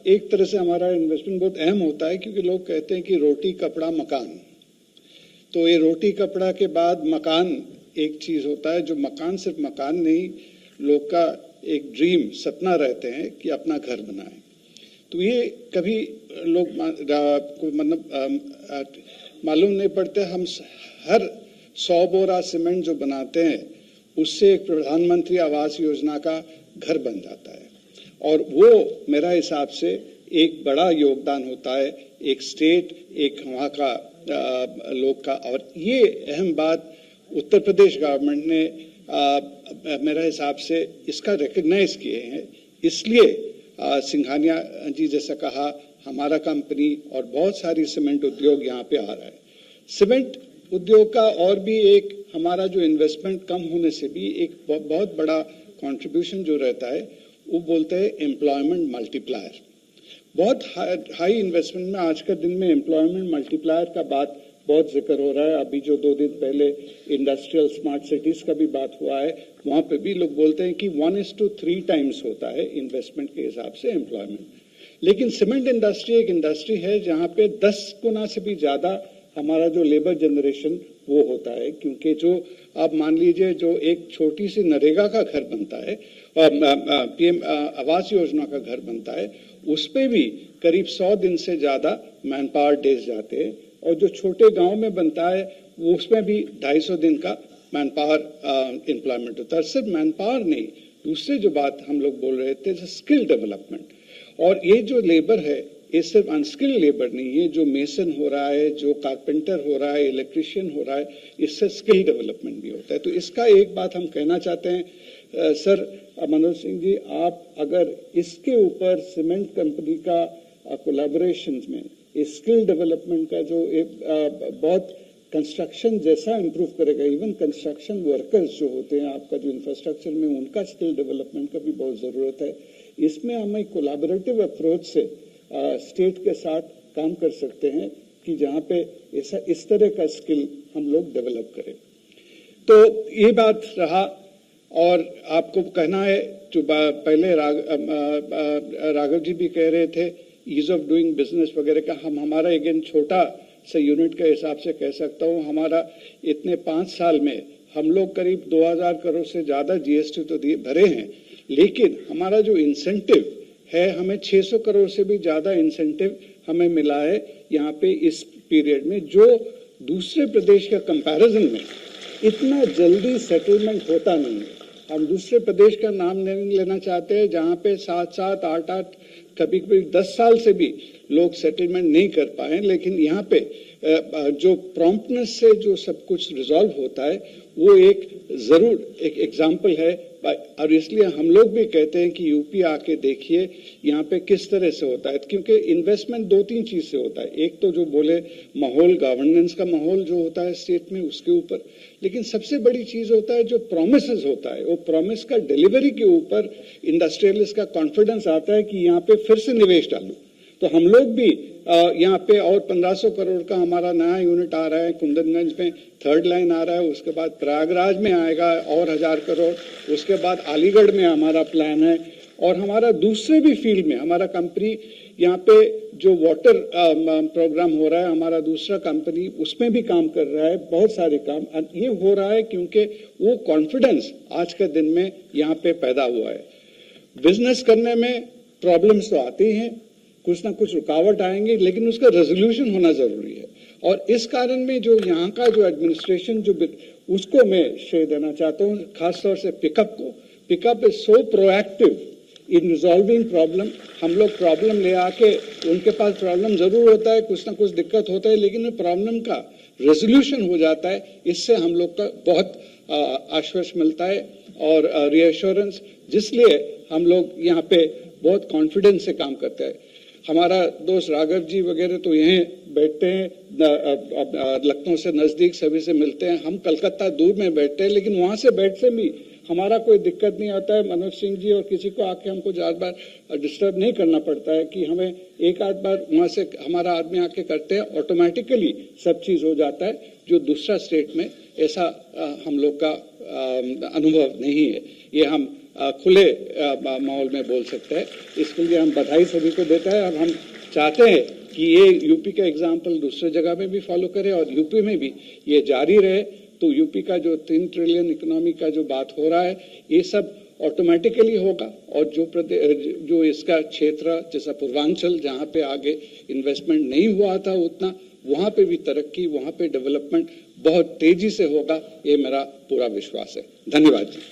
एक तरह से हमारा इन्वेस्टमेंट बहुत अहम होता है, क्योंकि लोग कहते हैं कि रोटी कपड़ा मकान, तो ये रोटी कपड़ा के बाद मकान एक चीज होता है, जो मकान सिर्फ मकान नहीं, लोग का एक ड्रीम सपना रहते हैं कि अपना घर बनाए। तो ये कभी लोग को मतलब मालूम नहीं पड़ते, हम हर 100 बोरा सीमेंट जो बनाते हैं उससे एक प्रधानमंत्री आवास योजना का घर बन जाता है, और वो मेरा हिसाब से एक बड़ा योगदान होता है एक स्टेट, एक वहाँ का लोग का। और ये अहम बात उत्तर प्रदेश गवर्नमेंट ने मेरा हिसाब से इसका रिकग्नाइज किए हैं, इसलिए सिंघानिया जी जैसा कहा, हमारा कंपनी और बहुत सारी सीमेंट उद्योग यहाँ पे आ रहा है। सीमेंट उद्योग का और भी एक हमारा जो इन्वेस्टमेंट कम होने से भी एक बहुत बड़ा कंट्रीब्यूशन जो रहता है, वो बोलते हैं एम्प्लॉयमेंट मल्टीप्लायर। बहुत हाई इन्वेस्टमेंट में आज के दिन में एम्प्लॉयमेंट मल्टीप्लायर का बात बहुत जिक्र हो रहा है। अभी जो 2 दिन पहले इंडस्ट्रियल स्मार्ट सिटीज का भी बात हुआ है, वहां पे भी लोग बोलते हैं कि 1:3 टाइम्स होता है इन्वेस्टमेंट के हिसाब से एम्प्लॉयमेंट। लेकिन सीमेंट इंडस्ट्री एक इंडस्ट्री है जहां पे 10 गुना से भी ज्यादा हमारा जो लेबर जनरेशन वो होता है, क्योंकि जो आप मान लीजिए जो एक छोटी सी नरेगा का घर बनता है, पीएम आवास योजना का घर बनता है, उस पे भी करीब 100 दिन से ज्यादा मैन पावर डेज जाते हैं, और जो छोटे गांव में बनता है वो उसमें भी 250 दिन का मैन पावर एम्प्लॉयमेंट होता है। सिर्फ मैन पावर नहीं, दूसरे जो बात हम लोग बोल रहे थे स्किल डेवलपमेंट, और ये जो लेबर है ये सिर्फ अनस्किल्ड लेबर नहीं है, जो मेसन हो रहा है, जो कारपेंटर हो रहा है, इलेक्ट्रिशियन हो रहा है, इससे स्किल डेवलपमेंट भी होता है। तो इसका एक बात हम कहना चाहते हैं सर मनोज सिंह जी, आप अगर इसके ऊपर सीमेंट कंपनी का कोलैबोरेशन में स्किल डेवलपमेंट का जो एक बहुत कंस्ट्रक्शन जैसा इम्प्रूव करेगा, इवन कंस्ट्रक्शन वर्कर्स जो होते हैं आपका जो इंफ्रास्ट्रक्चर में, उनका स्किल डेवलपमेंट का भी बहुत ज़रूरत है। इसमें हम एक कोलैबोरेटिव अप्रोच से स्टेट के साथ काम कर सकते हैं कि जहाँ पे ऐसा इस तरह का स्किल हम लोग डेवलप करें। तो ये बात रहा, और आपको कहना है जो पहले राघव जी भी कह रहे थे ईज ऑफ डूइंग बिजनेस वगैरह का, हम हमारा अगेन छोटा से यूनिट के हिसाब से कह सकता हूँ, हमारा इतने 5 साल में हम लोग करीब 2000 करोड़ से ज्यादा जीएसटी तो भरे हैं, लेकिन हमारा जो इंसेंटिव है, हमें 600 करोड़ से भी ज्यादा इंसेंटिव हमें मिला है यहाँ पे इस पीरियड में, जो दूसरे प्रदेश के कंपैरिजन में इतना जल्दी सेटलमेंट होता नहीं है। हम दूसरे प्रदेश का नाम नहीं लेना चाहते हैं जहाँ पे 7-7, 8-8, कभी कभी 10 साल से भी लोग सेटलमेंट नहीं कर पाए, लेकिन यहाँ पे जो प्रॉम्प्टनेस से जो सब कुछ रिजॉल्व होता है वो एक जरूर एक एग्जाम्पल है। और इसलिए हम लोग भी कहते हैं कि यूपी आके देखिए यहाँ पे किस तरह से होता है, क्योंकि इन्वेस्टमेंट 2-3 चीज से होता है। एक तो जो बोले माहौल, गवर्नेंस का माहौल जो होता है स्टेट में, उसके ऊपर, लेकिन सबसे बड़ी चीज होता है जो प्रोमिसेस होता है, वो प्रोमिस का डिलीवरी के ऊपर इंडस्ट्रियलिस्ट का कॉन्फिडेंस आता है कि यहाँ पे फिर से निवेश डालूं। तो हम लोग भी यहाँ पे और 1500 करोड़ का हमारा नया यूनिट आ रहा है, कुंदनगंज में 3rd लाइन आ रहा है, उसके बाद प्रयागराज में आएगा और 1000 करोड़, उसके बाद अलीगढ़ में हमारा प्लान है, और हमारा दूसरे भी फील्ड में हमारा कंपनी यहाँ पे जो वाटर प्रोग्राम हो रहा है, हमारा दूसरा कंपनी उसमें भी काम कर रहा है, बहुत सारे काम ये हो रहा है क्योंकि वो कॉन्फिडेंस आज के दिन में यहाँ पे पैदा हुआ है। बिजनेस करने में प्रॉब्लम्स तो आती हैं, कुछ ना कुछ रुकावट आएंगे, लेकिन उसका रेजोल्यूशन होना जरूरी है, और इस कारण में जो यहाँ का जो एडमिनिस्ट्रेशन जो उसको मैं श्रेय देना चाहता हूँ, खासतौर से पिकअप को। Pickup is so proactive in resolving problem. हम लोग प्रॉब्लम ले आके, उनके पास प्रॉब्लम जरूर होता है, कुछ ना कुछ दिक्कत होता है, लेकिन प्रॉब्लम का रेजोल्यूशन हो जाता है। इससे हम लोग का बहुत आश्वासन मिलता है और रिएश्योरेंस, जिसलिए हम लोग यहाँ पे बहुत कॉन्फिडेंस से काम करते हैं। हमारा दोस्त राघव जी वगैरह तो यहीं बैठते हैं, लखनऊ से नजदीक सभी से मिलते हैं। हम कलकत्ता दूर में बैठते हैं, लेकिन वहां से बैठते भी हमारा कोई दिक्कत नहीं आता है। मनोज सिंह जी और किसी को आके हमको 4 बार डिस्टर्ब नहीं करना पड़ता है कि हमें 1-8 बार वहां से हमारा आदमी आके करते हैं, ऑटोमेटिकली सब चीज हो जाता है, जो दूसरा स्टेट में ऐसा हम लोग का अनुभव नहीं है। ये हम खुले माहौल में बोल सकते हैं। इसके लिए हम बधाई सभी को देते हैं और हम चाहते हैं कि ये यूपी का एग्जाम्पल दूसरे जगह में भी फॉलो करे और यूपी में भी ये जारी रहे। तो यूपी का जो 3 ट्रिलियन इकोनॉमी का जो बात हो रहा है, ये सब ऑटोमेटिकली होगा और जो इसका क्षेत्र जैसा पूर्वांचल जहाँ पे आगे इन्वेस्टमेंट नहीं हुआ था उतना, वहां पे भी तरक्की, वहां पे डेवलपमेंट बहुत तेजी से होगा, ये मेरा पूरा विश्वास है। धन्यवाद जी।